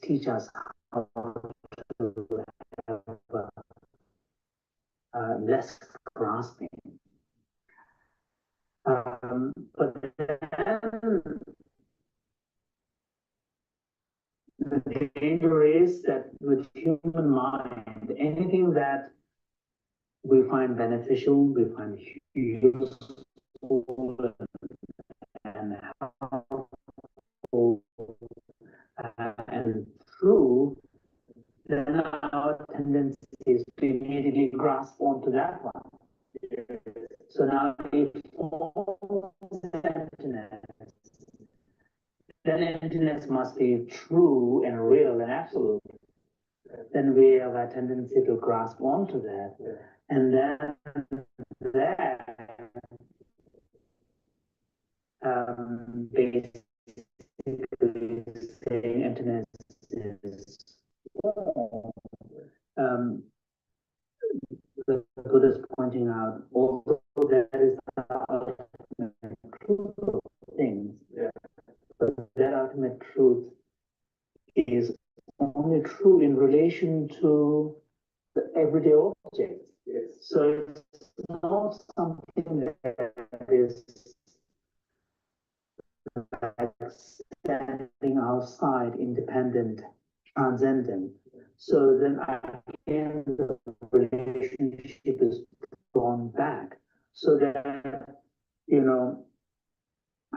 teach us how to have less grasping. But then the danger is that with human mind, anything that we find beneficial, we find useful and helpful and true, then our tendency is to immediately grasp onto that one. So now if form is emptiness, then emptiness must be true and real and absolute. Then we have a tendency to grasp onto that. And then that basically saying emptiness is form. The Buddha is pointing out, although that is the ultimate truth of things, but that ultimate truth is only true in relation to the everyday objects. So it's not something that is standing outside, independent, transcendent. So then again, the relationship is drawn back, so that, you know,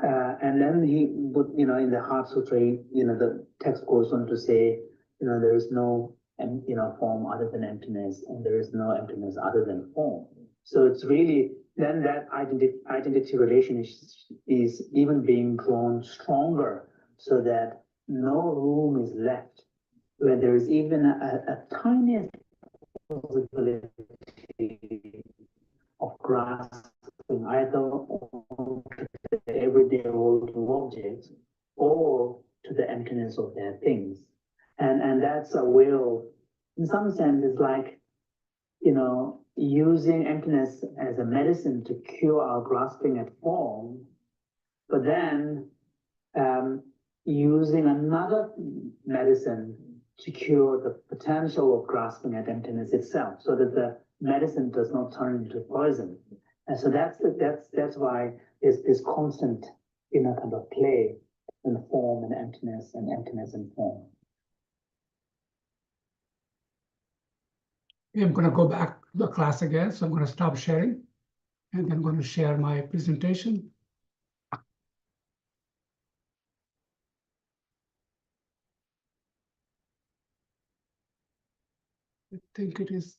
and then he would, you know, in the Heart Sutra, you know, the text goes on to say, you know, there is no, you know, form other than emptiness, and there is no emptiness other than form. So it's really, then that identity relation is even being drawn stronger, so that no room is left where there is even a tiniest possibility of grasping either onto the everyday world of objects or to the emptiness of their things. And that's a will, in some sense, it's like, you know, using emptiness as a medicine to cure our grasping at form, but then using another medicine to cure the potential of grasping at emptiness itself, so that the medicine does not turn into poison. And so that's why there's this constant, you know, kind of play in form and emptiness and form. I'm going to go back to the class again, so I'm going to stop sharing, and then I'm going to share my presentation. I think it is.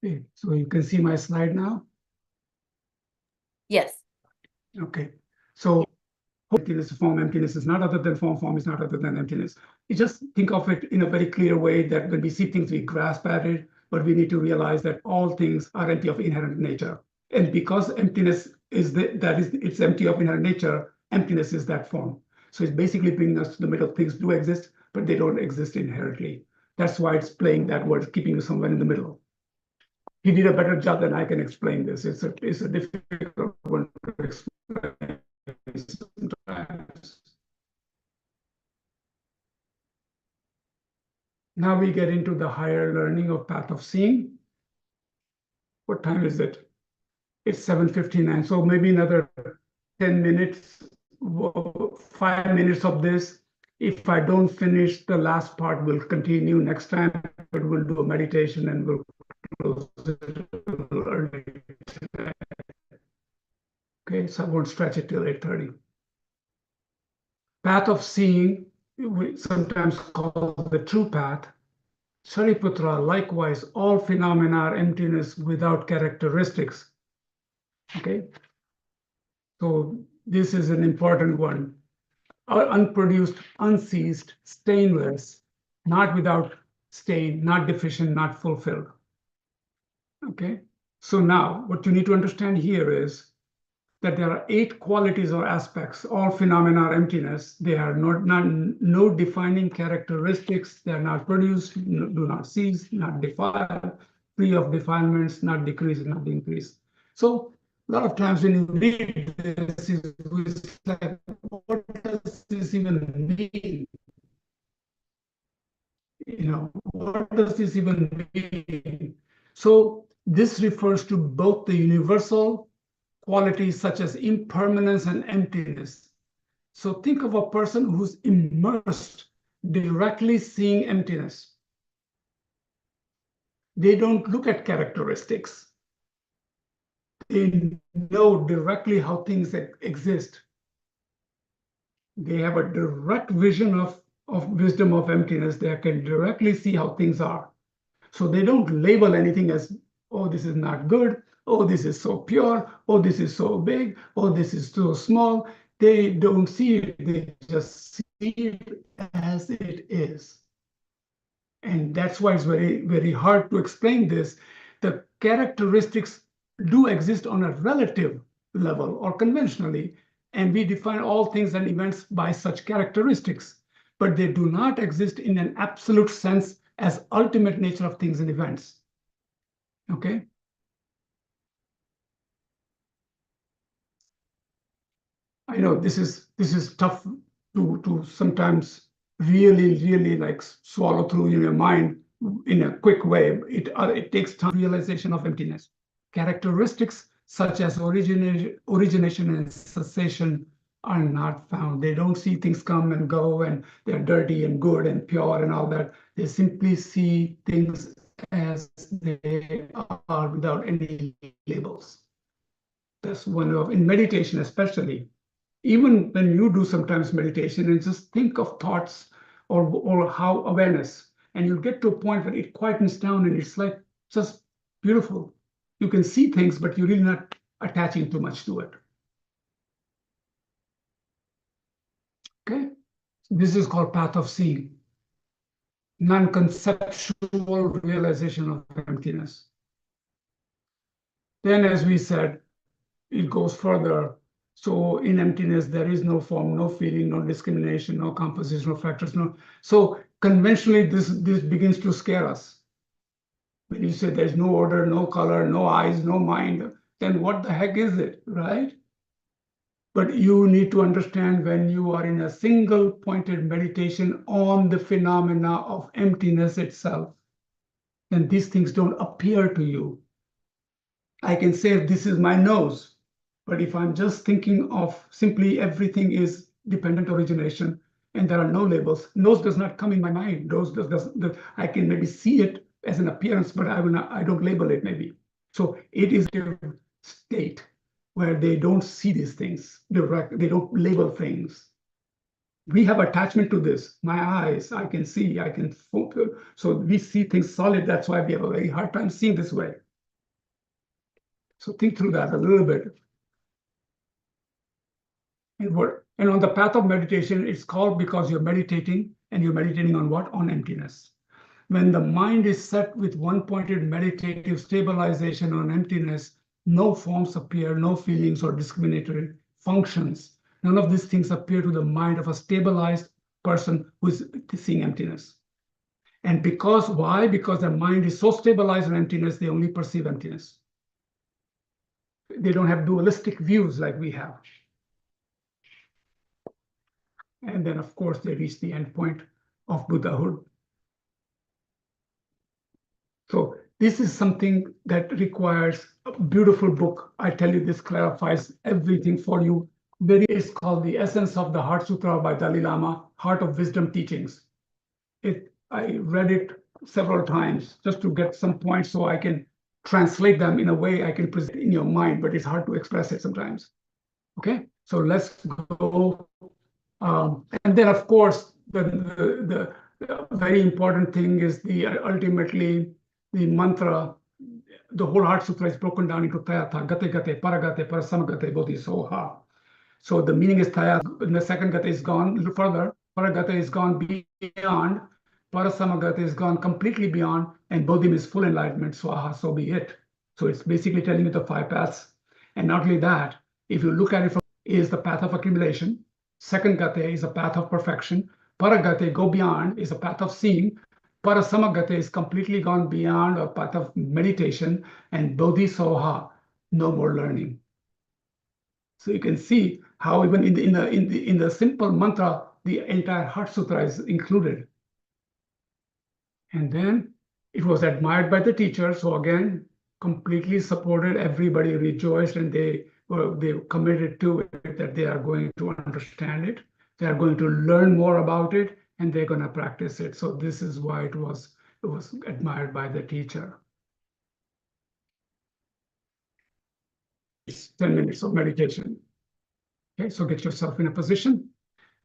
Okay, so you can see my slide now. Yes. Okay, so emptiness, form, emptiness is not other than form, form is not other than emptiness. You just think of it in a very clear way that when we see things, we grasp at it, but we need to realize that all things are empty of inherent nature. And because emptiness is it's empty of inherent nature, emptiness is that form. So it's basically bringing us to the middle. Things do exist, but they don't exist inherently. That's why it's playing that word, keeping you somewhere in the middle. He did a better job than I can explain this. It's a difficult one to explain sometimes. Now we get into the higher learning of path of seeing. What time is it? It's 7:59. So maybe another 10 minutes, 5 minutes of this. If I don't finish the last part, we'll continue next time, but we'll do a meditation and we'll close it a little early today. Okay, so I won't stretch it till 8:30. Path of seeing, we sometimes call the true path. Shariputra, likewise, all phenomena are emptiness without characteristics. Okay, so this is an important one. Unproduced, unceased, stainless, not without stain, not deficient, not fulfilled. Okay, so now what you need to understand here is that there are 8 qualities or aspects. All phenomena are emptiness. They are no defining characteristics. They are not produced, do not cease, not defile, free of defilements, not decrease, not increase. So a lot of times when you read this, it's like, what does this even mean? You know, what does this even mean? So this refers to both the universal qualities such as impermanence and emptiness. So think of a person who's immersed, directly seeing emptiness. They don't look at characteristics. They know directly how things exist. They have a direct vision of wisdom of emptiness. They can directly see how things are. So they don't label anything as, oh, this is not good. Oh, this is so pure. Oh, this is so big. Oh, this is so small. they don't see it, they just see it as it is. And that's why it's very, very hard to explain this. The characteristics do exist on a relative level or conventionally, and we define all things and events by such characteristics, but they do not exist in an absolute sense as ultimate nature of things and events. Okay? I know this is tough to sometimes really like swallow through in your mind in a quick way. It takes time. Realization of emptiness. Characteristics such as origination and cessation are not found. They don't see things come and go and they're dirty and good and pure and all that. They simply see things as they are without any labels. That's one of, in meditation especially, even when you do sometimes meditation and just think of thoughts or how awareness, and you'll get to a point where it quietens down and it's like just beautiful. You can see things, but you're really not attaching too much to it. Okay, this is called path of seeing, non-conceptual realization of emptiness. Then, as we said, it goes further. So in emptiness, there is no form, no feeling, no discrimination, no composition, no factors, no. So conventionally, this begins to scare us. When you say there's no order, no color, no eyes, no mind, then what the heck is it, right? But you need to understand when you are in a single pointed meditation on the phenomena of emptiness itself, then these things don't appear to you. I can say this is my nose, but if I'm just thinking of simply everything is dependent origination and there are no labels, nose does not come in my mind. I can maybe see it as an appearance, but I don't label it maybe. So it is a state where they don't see these things direct, they don't label things. We have attachment to this. My eyes, I can see, I can focus. So we see things solid. That's why we have a very hard time seeing this way. So think through that a little bit. And on the path of meditation, it's called because you're meditating, and you're meditating on what? On emptiness. When the mind is set with one-pointed meditative stabilization on emptiness, no forms appear, no feelings or discriminatory functions. None of these things appear to the mind of a stabilized person who is seeing emptiness. And why? Because their mind is so stabilized on emptiness, they only perceive emptiness. They don't have dualistic views like we have. And then, of course, they reach the end point of Buddhahood. So this is something that requires a beautiful book. I tell you, this clarifies everything for you. It's called The Essence of the Heart Sutra by Dalai Lama, Heart of Wisdom Teachings. I read it several times just to get some points so I can translate them in a way I can present in your mind, but it's hard to express it sometimes. Okay, so let's go. And then, of course, the very important thing is ultimately the mantra. The whole Heart Sutra is broken down into Tayatha, Gate Gate, Paragate, Parasamagate, Bodhisoha. So the meaning is Taya, and the second Gate is gone a little further, Paragate is gone beyond, Parasamagate is gone completely beyond, and Bodhim is full enlightenment, Swaha, so be it. So it's basically telling you the 5 paths. And not only that, if you look at it from is the path of accumulation, second Gate is a path of perfection, Paragate, go beyond, is a path of seeing, Parasamagate is completely gone beyond, a path of meditation, and Bodhisoha, no more learning. So you can see how even in the simple mantra, the entire Heart Sutra is included. And then it was admired by the teacher. So again, completely supported. Everybody rejoiced, and they committed to it that they are going to understand it. They are going to learn more about it, and they're going to practice it. So this is why it was admired by the teacher. It's 10 minutes of meditation. Okay, so get yourself in a position.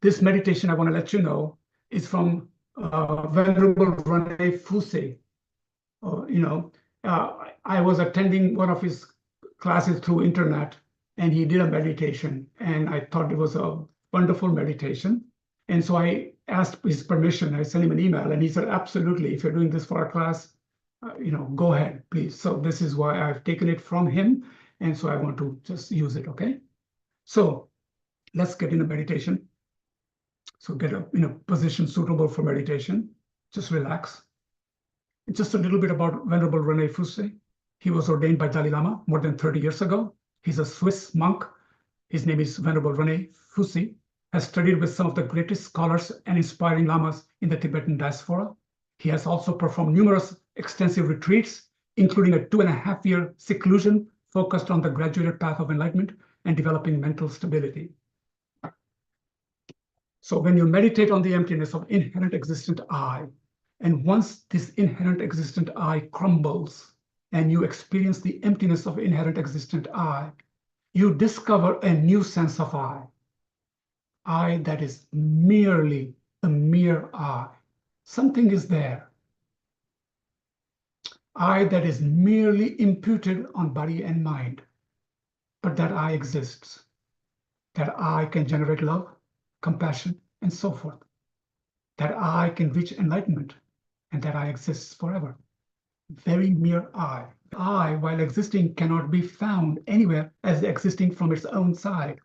This meditation, I want to let you know, is from Venerable Rene Fuse. I was attending one of his classes through internet, and he did a meditation, and I thought it was a wonderful meditation. And so I asked his permission. I sent him an email, and he said, absolutely, if you're doing this for our class, go ahead, please. So this is why I've taken it from him, and so I want to just use it, okay? So let's get in a meditation. So get in a position suitable for meditation. Just relax. Just a little bit about Venerable Rene Fusse. He was ordained by Dalai Lama more than 30 years ago. He's a Swiss monk. His name is Venerable Rene Fusse. Has studied with some of the greatest scholars and inspiring lamas in the Tibetan diaspora. He has also performed numerous extensive retreats, including a 2.5-year seclusion focused on the graduated path of enlightenment and developing mental stability. So when you meditate on the emptiness of inherent existent I, and once this inherent existent I crumbles and you experience the emptiness of inherent existent I, you discover a new sense of I that is merely the mere I. Something is there. I that is merely imputed on body and mind, but that I exists, that I can generate love, compassion, and so forth, that I can reach enlightenment, and that I exists forever. Very mere I. I, while existing, cannot be found anywhere as existing from its own side.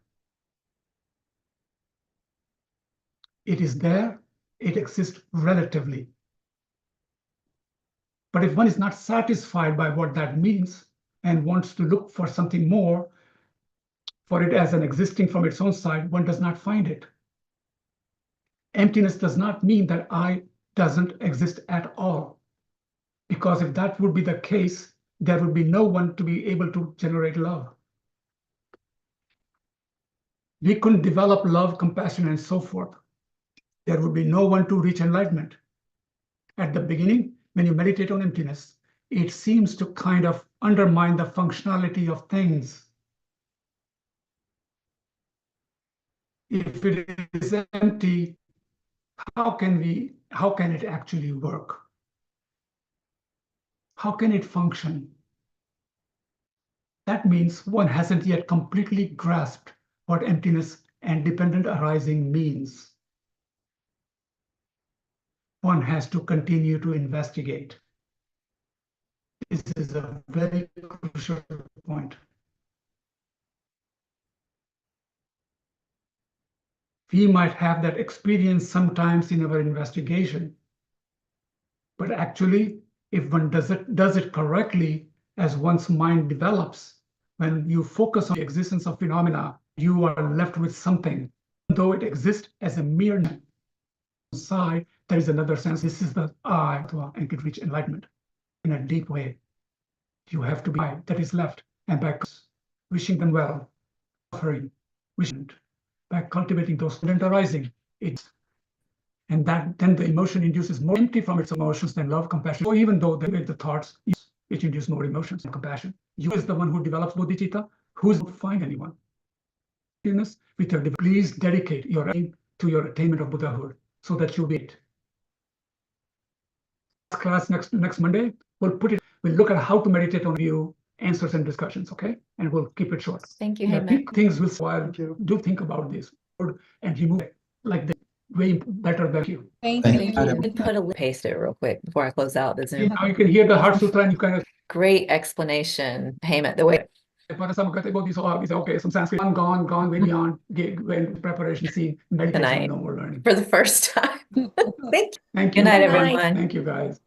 It is there, it exists relatively. But if one is not satisfied by what that means and wants to look for something more, for it as an existing from its own side, one does not find it. Emptiness does not mean that I doesn't exist at all. Because if that would be the case, there would be no one to be able to generate love. We couldn't develop love, compassion, and so forth. There would be no one to reach enlightenment. At the beginning, when you meditate on emptiness, it seems to kind of undermine the functionality of things. If it is empty, how can it actually work? How can it function? That means one hasn't yet completely grasped what emptiness and dependent arising means. One has to continue to investigate. This is a very crucial point. We might have that experience sometimes in our investigation, but actually, if one does it correctly, as one's mind develops, when you focus on the existence of phenomena, you are left with something. Though it exists as a mere side, there is another sense. This is the I, and can reach enlightenment in a deep way. You have to be I that is left, and by wishing them well, offering, wishing, by cultivating those and arising, and that then the emotion induces more empty from its emotions than love, compassion. Or even though they make the thoughts, which induce more emotions and compassion. You is the one who develops bodhicitta, who's not find anyone. With your please dedicate your aim to your attainment of Buddhahood, so that you'll be it. Class next Monday, we'll look at how to meditate on you, answers and discussions, okay? And we'll keep it short. Thank you, I Heyman. think things will while do think about this and remove it like the way better than you. Thank Thank you. you. And put a paste it real quick before I close out the Zoom. Now you can hear the Heart Sutra and you kind of Great explanation, Heyman. The way okay, some Sanskrit gone way beyond when preparation, see meditation, Tonight. no more learning. for the first time. Thank you. Thank you. Good night, Bye. everyone. Thank you guys.